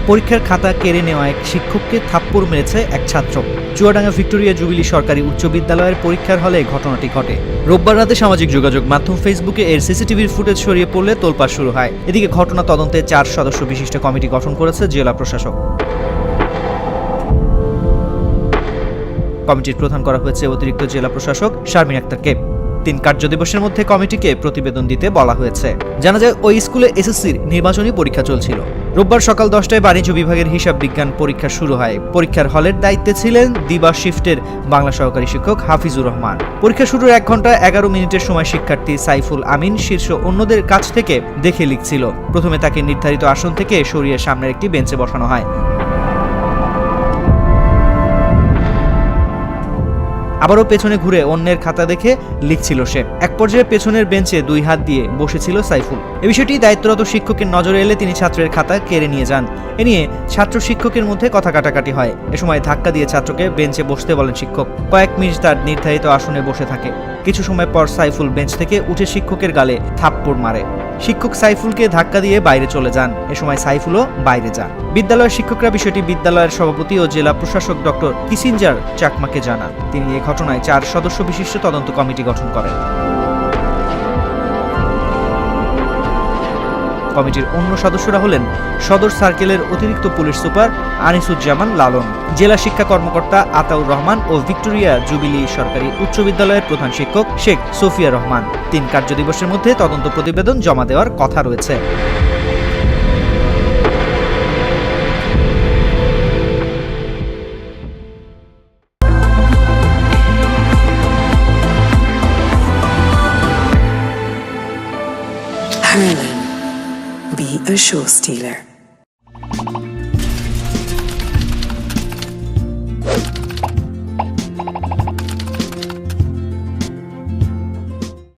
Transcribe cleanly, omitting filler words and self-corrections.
পরীক্ষার খাতা কেড়ে নেওয়া এক শিক্ষককে থাপ্পড় মেরেছে এক ছাত্র। চুয়াডাঙ্গা ভিক্টোরিয়া জুবিলি সরকারি উচ্চ বিদ্যালয়ের পরীক্ষার হলে ঘটনাটি ঘটে। রোববার রাতে সামাজিক যোগাযোগ মাধ্যম ফেসবুকে এর সিসিটিভির ফুটেজ ছড়িয়ে পড়লে তোলপাড় শুরু হয়। এদিকে ঘটনা তদন্তে 4 সদস্য বিশিষ্ট কমিটি গঠন করেছে জেলা প্রশাসক। কমিটির প্রধান করা হয়েছে অতিরিক্ত জেলা প্রশাসক শারমিন আক্তারকে। 3 কার্যদিবসের মধ্যে কমিটিকে প্রতিবেদন দিতে বলা হয়েছে। জানা যায় ওই স্কুলে এসএসসির নির্বাচনী পরীক্ষা চলছিল। রোববার সকাল 10টায় বাণিজ্য বিভাগের হিসাব বিজ্ঞান পরীক্ষা শুরু হয়। পরীক্ষার হলের দায়িত্বে ছিলেন দিবা শিফটের বাংলা সহকারী শিক্ষক হাফিজুর রহমান। পরীক্ষা শুরুর 1 ঘন্টা 11 মিনিটের সময় শিক্ষার্থী সাইফুল আমিন শীর্ষ অন্যদের কাছ থেকে দেখে লিখছিল। প্রথমে তাকে নির্ধারিত আসন থেকে সরিয়ে সামনের একটি বেঞ্চে বসানো হয়। আবারও পেছনে ঘুরে অন্যের খাতা দেখে লিখছিল সে। এক পর্যায়ে পেছনের বেঞ্চে 2 হাত দিয়ে বসেছিল সাইফুল। এই বিষয়টি দায়িত্বরত শিক্ষকের নজরে এলে তিনি ছাত্রের খাতা কেড়ে নিয়ে যান। এ নিয়ে ছাত্র শিক্ষকের মধ্যে কথা কাটাকাটি হয়। এ সময় ধাক্কা দিয়ে ছাত্রকে বেঞ্চে বসতে বলেন শিক্ষক। কয়েক মিনিট তার নির্ধারিত আসনে বসে থাকে। কিছু সময় পর সাইফুল বেঞ্চ থেকে উঠে শিক্ষকের গালে থাপ্পড় মারে। শিক্ষক সাইফুলকে ধাক্কা দিয়ে বাইরে চলে যান। এ সময় সাইফুলও বাইরে যান। বিদ্যালয়ের শিক্ষকরা বিষয়টি বিদ্যালয়ের সভাপতি ও জেলা প্রশাসক ডক্টর কিসিঞ্জার চাকমাকে জানান। তিনি এই ঘটনায় 4 সদস্য বিশিষ্ট তদন্ত কমিটি গঠন করেন। কমিটির অন্য সদস্যরা হলেন সদর সার্কেলের অতিরিক্ত পুলিশ সুপার আনিসুজ্জামান লালন, জেলা শিক্ষা কর্মকর্তা আতাউর রহমান ও ভিক্টোরিয়া জুবিলি সরকারি উচ্চ বিদ্যালয়ের প্রধান শিক্ষক শেখ সোফিয়া রহমান। 3 কার্যদিবসের মধ্যে তদন্ত প্রতিবেদন জমা দেওয়ার কথা রয়েছে। Harlan, be a show stealer.